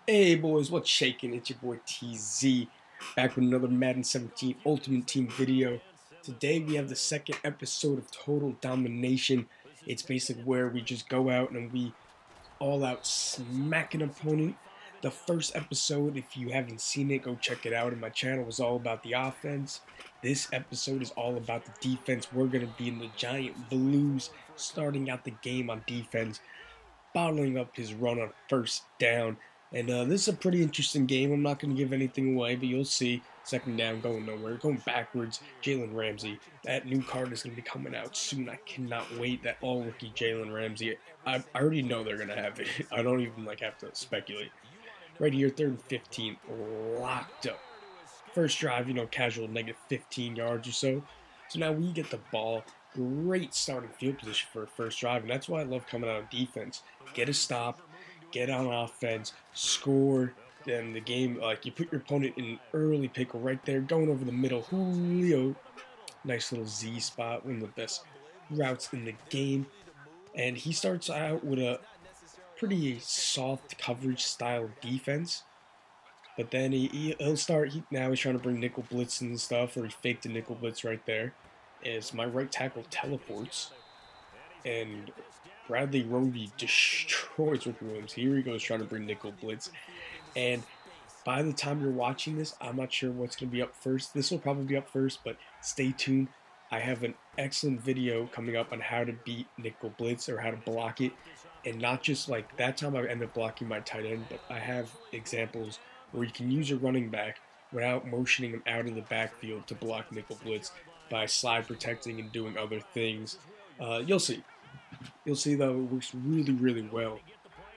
Hey boys, what's shaking? It's your boy TZ, back with another Madden 17 Ultimate Team video. Today we have the second episode of Total Domination. It's basically where we just go out and we all out smack an opponent. The first episode, if you haven't seen it, go check it out. And my channel was all about the offense. This episode is all about the defense. We're going to be in the Giant Blues, starting out the game on defense, bottling up his run on first down. And this is a pretty interesting game. I'm not going to give anything away, but you'll see. Second down, going nowhere, going backwards. Jalen Ramsey. That new card is going to be coming out soon. I cannot wait. That all-rookie Jalen Ramsey. I already know they're going to have it. I don't even have to speculate. Right here, 3rd and 15, locked up. First drive, casual negative 15 yards or so. So now we get the ball. Great starting field position for a first drive, and that's why I love coming out on defense. Get a stop, get on offense, score. Then the game, you put your opponent in an early pickle right there, going over the middle. Julio, nice little Z spot, one of the best routes in the game. And he starts out with a pretty soft coverage style defense. But then he'll start, now he's trying to bring nickel blitz and stuff, or he faked a nickel blitz right there. As my right tackle teleports, and Bradley Roby destroys Rick Williams. Here he goes trying to bring nickel blitz. And by the time you're watching this, I'm not sure what's going to be up first. This will probably be up first, but stay tuned. I have an excellent video coming up on how to beat nickel blitz or how to block it. And not just like that time I ended up blocking my tight end, but I have examples where you can use your running back without motioning him out of the backfield to block nickel blitz by slide protecting and doing other things. You'll see. You'll see though, it works really, really well.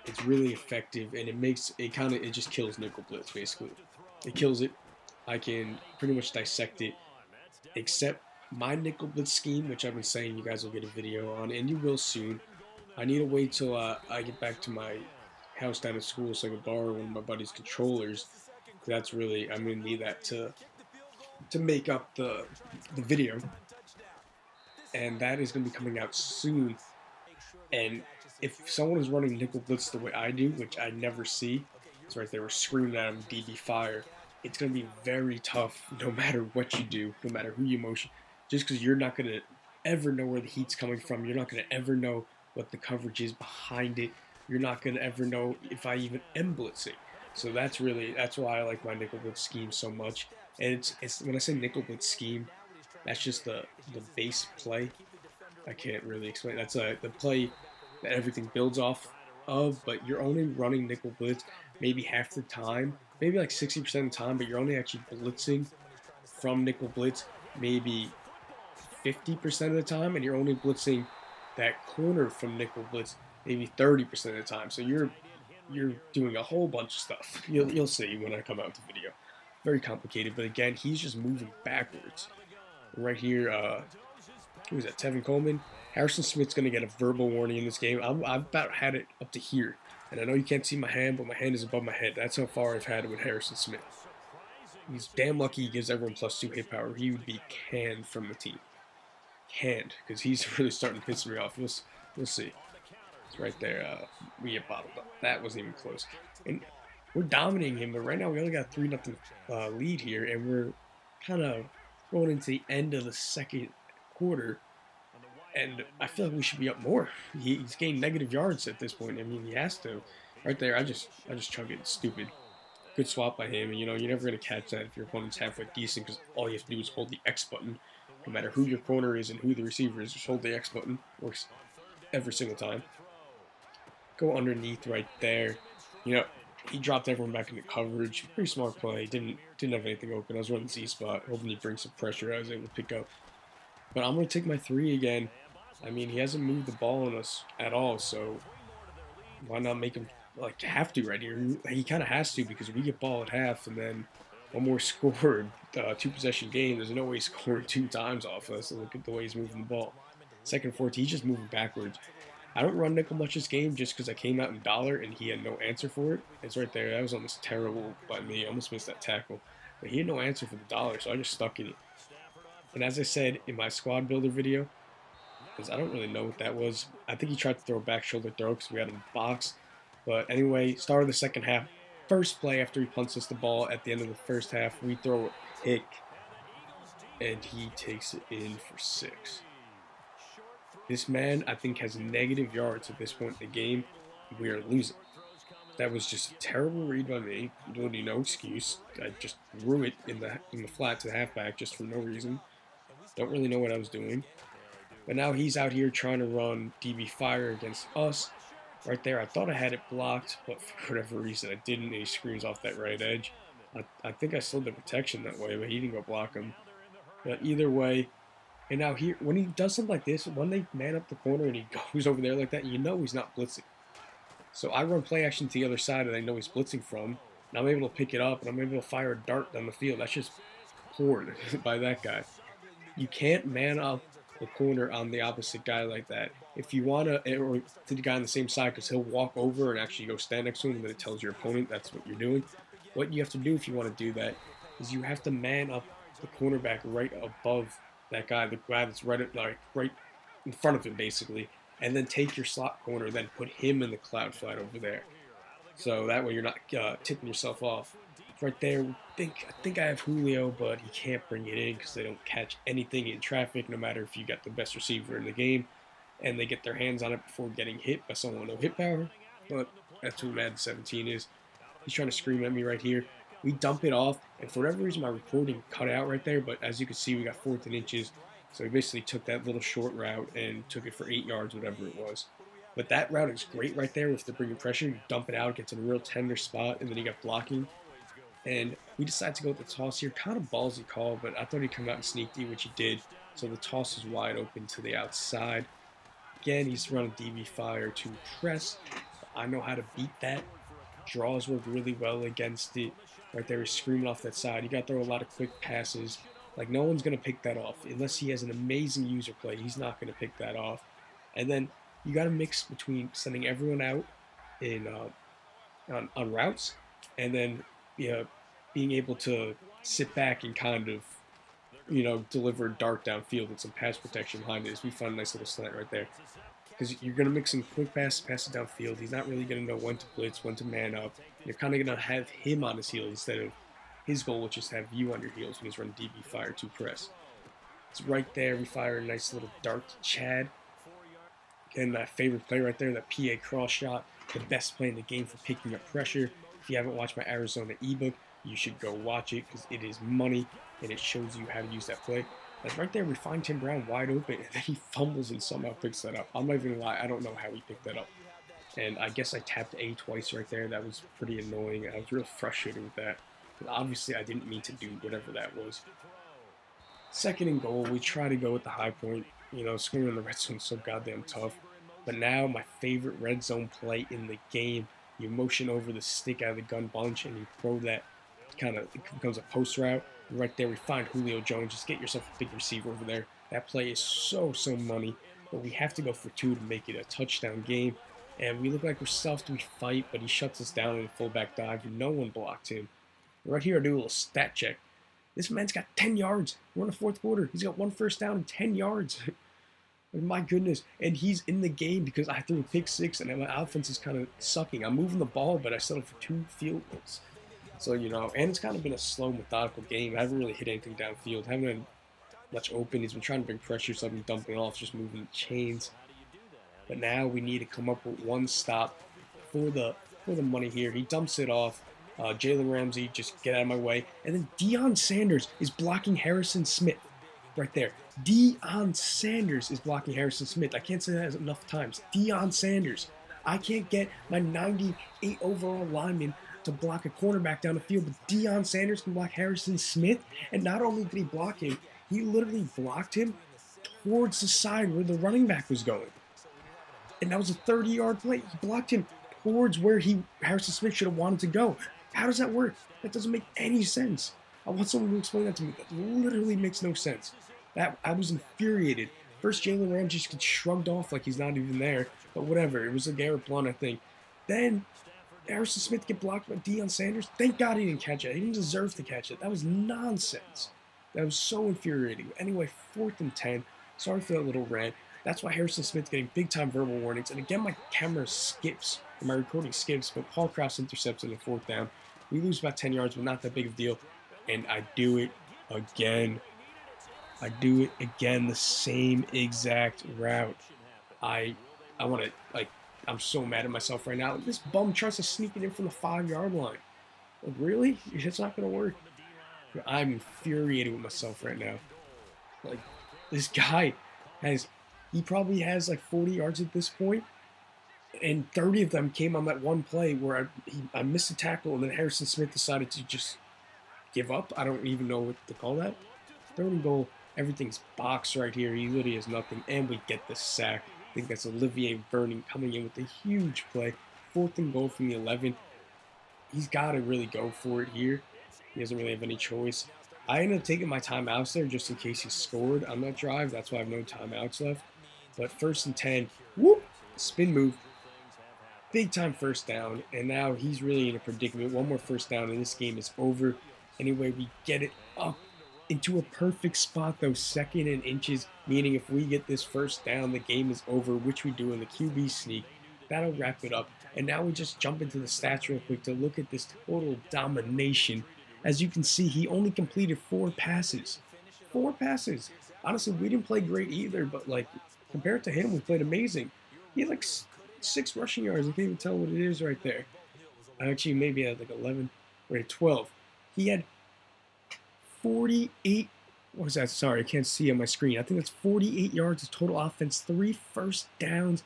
It's really effective, and it just kills nickel blitz basically. It kills it. I can pretty much dissect it, except my nickel blitz scheme, which I've been saying you guys will get a video on, and you will soon. I need to wait till I get back to my house down at school so I can borrow one of my buddy's controllers. That's really, I'm gonna need that to make up the video, and that is going to be coming out soon. And if someone is running nickel blitz the way I do, which I never see, it's right there, we're screaming at him, DB fire. It's going to be very tough no matter what you do, no matter who you motion, just because you're not going to ever know where the heat's coming from. You're not going to ever know what the coverage is behind it. You're not going to ever know if I even am blitzing. So that's why I like my nickel blitz scheme so much. And it's when I say nickel blitz scheme, that's just the base play. I can't really explain. That's the play that everything builds off of, but you're only running nickel blitz maybe half the time, maybe like 60% of the time, but you're only actually blitzing from nickel blitz maybe 50% of the time, and you're only blitzing that corner from nickel blitz maybe 30% of the time. So you're doing a whole bunch of stuff. You'll see when I come out with the video. Very complicated, but again, he's just moving backwards. Right here, who is that? Tevin Coleman. Harrison Smith's going to get a verbal warning in this game. I've about had it up to here. And I know you can't see my hand, but my hand is above my head. That's how far I've had it with Harrison Smith. He's damn lucky he gives everyone +2 hit power. He would be canned from the team. Canned, because he's really starting to piss me off. We'll see. It's right there. We get bottled up. That wasn't even close. And we're dominating him, but right now we only got 3-0 lead here, and we're kind of going into the end of the second quarter, and I feel like we should be up more. He's gained negative yards at this point. I mean, he has to. Right there, I just chug it. Stupid. Good swap by him, and you're never going to catch that if your opponent's halfway decent, because all you have to do is hold the X button. No matter who your corner is and who the receiver is, just hold the X button. Works every single time. Go underneath right there. He dropped everyone back into coverage. Pretty smart play. Didn't have anything open. I was running Z spot, hoping he'd bring some pressure. I was able to pick up. But I'm going to take my 3 again. I mean, he hasn't moved the ball on us at all, so why not make him have to right here? He kind of has to, because we get ball at half and then one more score, 2-possession game. There's no way he's scoring 2 times off us. Look at the way he's moving the ball. Second 14, he's just moving backwards. I don't run nickel much this game just because I came out in dollar and he had no answer for it. It's right there. That was almost terrible by me. I almost missed that tackle. But he had no answer for the dollar, so I just stuck in it. And as I said in my squad builder video, because I don't really know what that was, I think he tried to throw a back shoulder throw because we had him box. But anyway, start of the second half, first play after he punts us the ball at the end of the first half, we throw a pick, and he takes it in for 6. This man, I think, has negative yards at this point in the game. We are losing. That was just a terrible read by me. Literally no excuse. I just threw it in the flat to the halfback just for no reason. Don't really know what I was doing. But now he's out here trying to run DB fire against us. Right there, I thought I had it blocked, but for whatever reason I didn't. And he screams off that right edge. I think I slid the protection that way, but he didn't go block him. But either way, and now here, when he does something like this, when they man up the corner and he goes over there like that, you know he's not blitzing. So I run play action to the other side that I know he's blitzing from, and I'm able to pick it up, and I'm able to fire a dart down the field. That's just poor by that guy. You can't man up the corner on the opposite guy like that. If you want to, or to the guy on the same side, because he'll walk over and actually go stand next to him, and then it tells your opponent that's what you're doing. What you have to do if you want to do that is you have to man up the cornerback right above that guy, the guy that's right in front of him, basically, and then take your slot corner, then put him in the cloud flat over there. So that way you're not tipping yourself off. Right there, I think I have Julio, but he can't bring it in because they don't catch anything in traffic, no matter if you got the best receiver in the game, and they get their hands on it before getting hit by someone with no hit power. But that's what Madden 17 is. He's trying to scream at me right here. We dump it off, and for whatever reason my recording cut out right there, but as you can see we got 4th and inches, so he basically took that little short route and took it for 8 yards, whatever it was. But that route is great right there with the bringing pressure. You dump it out, gets in a real tender spot, and then you got blocking. And we decided to go with the toss here. Kind of ballsy call, but I thought he'd come out and sneak D, which he did. So the toss is wide open to the outside. Again, he's running DB fire to press. I know how to beat that. Draws work really well against it. Right there, he's screaming off that side. You got to throw a lot of quick passes. Like, no one's going to pick that off. Unless he has an amazing user play, he's not going to pick that off. And then you got to mix between sending everyone out in on routes and then being able to sit back and kind of, deliver a dart downfield with some pass protection behind it. As we find a nice little slant right there. Because you're going to mix some quick passes, pass it downfield. He's not really going to know when to blitz, when to man up. You're kind of going to have him on his heels instead of his goal, which is to have you on your heels when he's running DB fire to press. It's right there. We fire a nice little dart to Chad. Again, that favorite play right there, that PA cross shot. The best play in the game for picking up pressure. If you haven't watched my Arizona ebook, you should go watch it because it is money and it shows you how to use that play. Like right there, we find Tim Brown wide open, and then he fumbles and somehow picks that up. I'm not even gonna lie, I don't know how he picked that up. And I guess I tapped A twice right there. That was pretty annoying. I was real frustrated with that. But obviously, I didn't mean to do whatever that was. 2nd and goal, we try to go with the high point. Scoring in the red zone is so goddamn tough. But now, my favorite red zone play in the game, you motion over the stick out of the gun bunch, and you throw that it becomes a post route. Right there, we find Julio Jones. Just get yourself a big receiver over there. That play is so money. But we have to go for 2 to make it a touchdown game. And we look like we're stuffed. We fight, but he shuts us down in a fullback dive. No one blocked him. Right here, I do a little stat check. This man's got 10 yards. We're in the 4th quarter. He's got 1 first down and 10 yards. My goodness. And he's in the game because I threw a pick 6 and my offense is kind of sucking. I'm moving the ball, but I settled for 2 field goals. So, and it's kind of been a slow, methodical game. I haven't really hit anything downfield. Haven't been much open. He's been trying to bring pressure, so I've been dumping off, just moving the chains. But now we need to come up with 1 stop for the money here. He dumps it off. Jalen Ramsey, just get out of my way. And then Deion Sanders is blocking Harrison Smith. Right there. Deion Sanders is blocking Harrison Smith. I can't say that enough times. Deion Sanders. I can't get my 98 overall lineman to block a cornerback down the field, but Deion Sanders can block Harrison Smith, and not only did he block him, he literally blocked him towards the side where the running back was going. And that was a 30-yard play. He blocked him towards where Harrison Smith should have wanted to go. How does that work? That doesn't make any sense. I want someone to explain that to me. That literally makes no sense. I was infuriated. First, Jalen Ramsey just gets shrugged off like he's not even there, but whatever. It was a Garrett Blunt, I think. Then Harrison Smith get blocked by Deion Sanders. Thank God he didn't catch it. He didn't deserve to catch it. That was nonsense. That was so infuriating. Anyway, 4th and 10. Sorry for that little rant. That's why Harrison Smith's getting big time verbal warnings. And again, my camera skips, or my recording skips, but Paul Krause intercepts in the 4th down. We lose about 10 yards, but not that big of a deal. And I do it again. I do it again, the same exact route. I want to, like, I'm so mad at myself right now. This bum tries to sneak it in from the 5-yard line. Like, really? It's not going to work. I'm infuriated with myself right now. Like, this guy he probably has like 40 yards at this point, and 30 of them came on that one play where I missed a tackle, and then Harrison Smith decided to just give up. I don't even know what to call that. 3rd and goal, everything's boxed right here. He literally has nothing, and we get the sack. I think that's Olivier Vernon coming in with a huge play. 4th and goal from the 11. He's got to really go for it here. He doesn't really have any choice. I ended up taking my timeouts there just in case he scored on that drive. That's why I have no timeouts left. But 1st and 10, whoop, spin move. Big time 1st down, and now he's really in a predicament. One more 1st down, and this game is over. Anyway, we get it up into a perfect spot, though, 2nd and inches, meaning if we get this 1st down, the game is over, which we do in the QB sneak. That'll wrap it up. And now we just jump into the stats real quick to look at this total domination. As you can see, he only completed 4 passes. 4 passes. Honestly, we didn't play great either, but like compared to him, we played amazing. He had like 6 rushing yards. I can't even tell what it is right there. Actually, maybe had like 11 or 12. He had 48. What was that? Sorry, I can't see on my screen. I think that's 48 yards of total offense, 3 1st downs,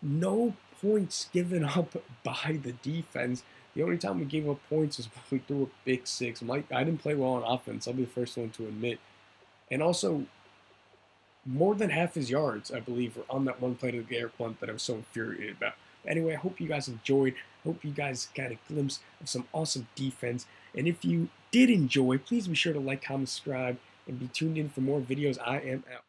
no points given up by the defense. The only time we gave up points is when we threw a big 6. I didn't play well on offense. I'll be the first one to admit. And also, more than half his yards, I believe, were on that one play to the air punt that I was so infuriated about. But anyway, I hope you guys enjoyed. Hope you guys got a glimpse of some awesome defense. And if you did enjoy, please be sure to like, comment, subscribe, and be tuned in for more videos. I am out.